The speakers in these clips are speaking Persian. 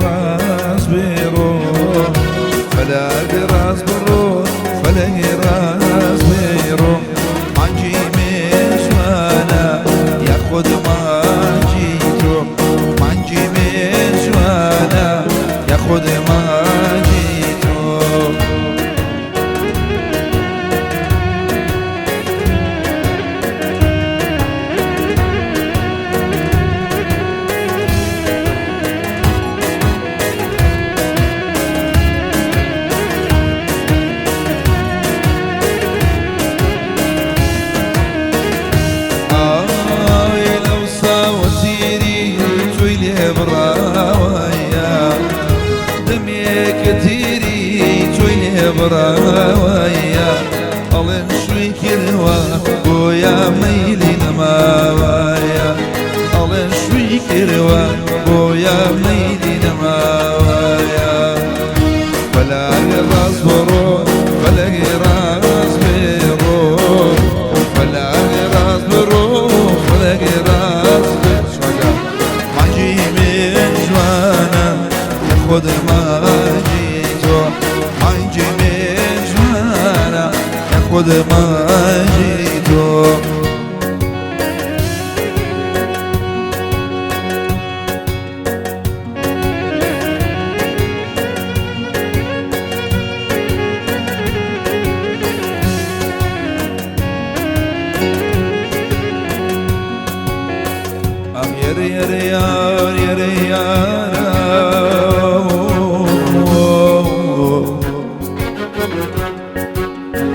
راس برو فلق راس برو فلق راس برو مانجي مشوانا ياخد ما جيتو مانجي مشوانا ياخد ما جيتو كتيري تويني براويا ألين شوي كروا بويا ميلي نماويا ألين شوي كروا بويا ميلي نماويا فلا راس برو فلا راس برو فلا راس برو فلا راس برو ماجي من جوانا خد ما خود ما جیتو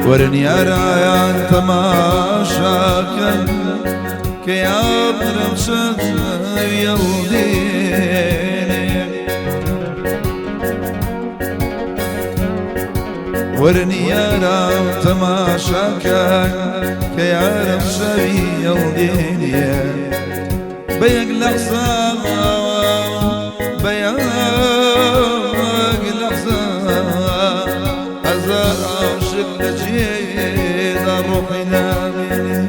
ورن يارا تماشاكا كي أضرب شد يلديني ورن يارا تماشاكا كي أضرب شد يلديني بيق لحظة بيق لحظة هزار لجيد روحي نامي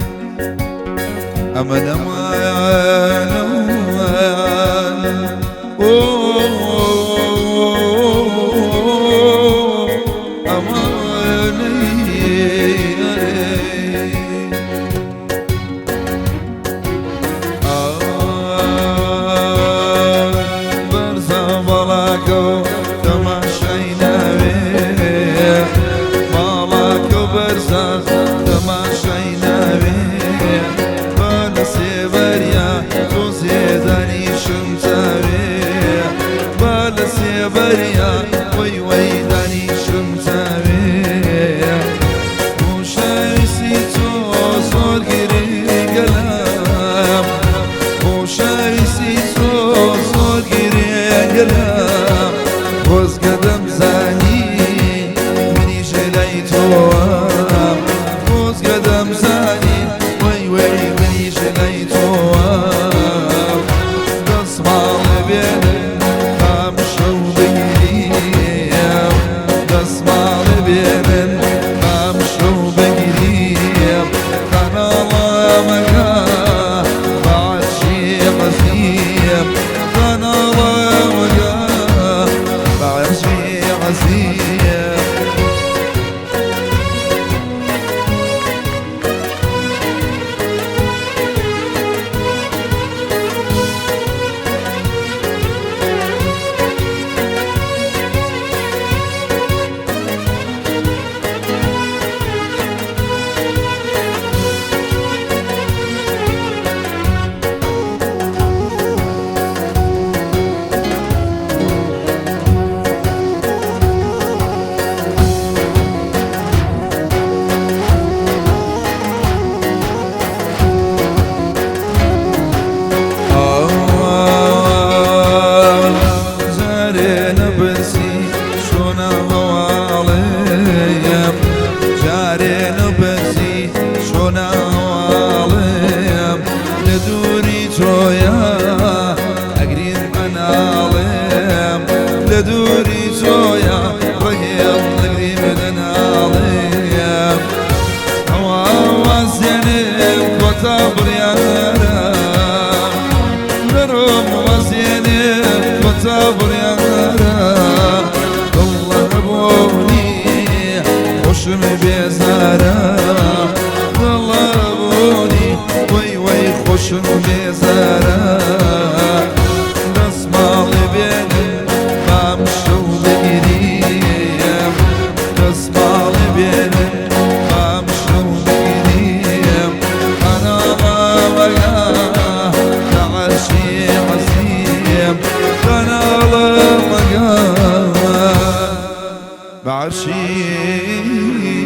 أمل أمان برزا بلاكو تماشينا بيه برزاز تماشينا بيه بالسي بريا توزي داني شمتا بيه بالسي بريا وي وي داني شمتا بيه وشايسي تو صور جري قلام وشايسي تو صور جري قلام وز قدم زاني مني جليتو فوز قدم زاني وي وي مني جليتو دسمال بين خامشو بقريب دسمال بين خامشو بقريب كان الله مكا بعد شي غزيب كان الله مكا بعد شي غزيب دوري زويا ريال القريب لناليا هوا زينب وتابر يا نرم وزينب وتابر يا خامشو بگیریم دستمال بیارم خامشو بگیریم انا غاویا تعشی عزیم انا غاویا بعشی